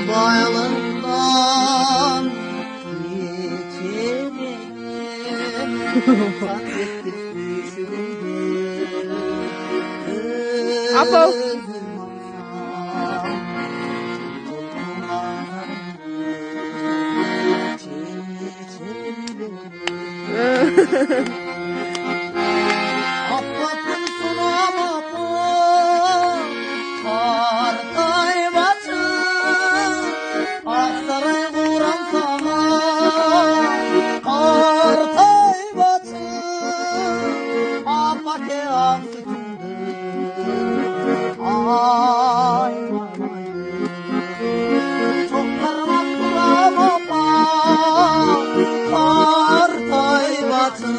bağlarından geçerim. Hasrettir düşümde. Apo. Apatın sunama bu Kartay batı Aksaray kuram sana Kartay batı Apake aksıkındı Ay ay Çok karmak kuram apa Kartay batı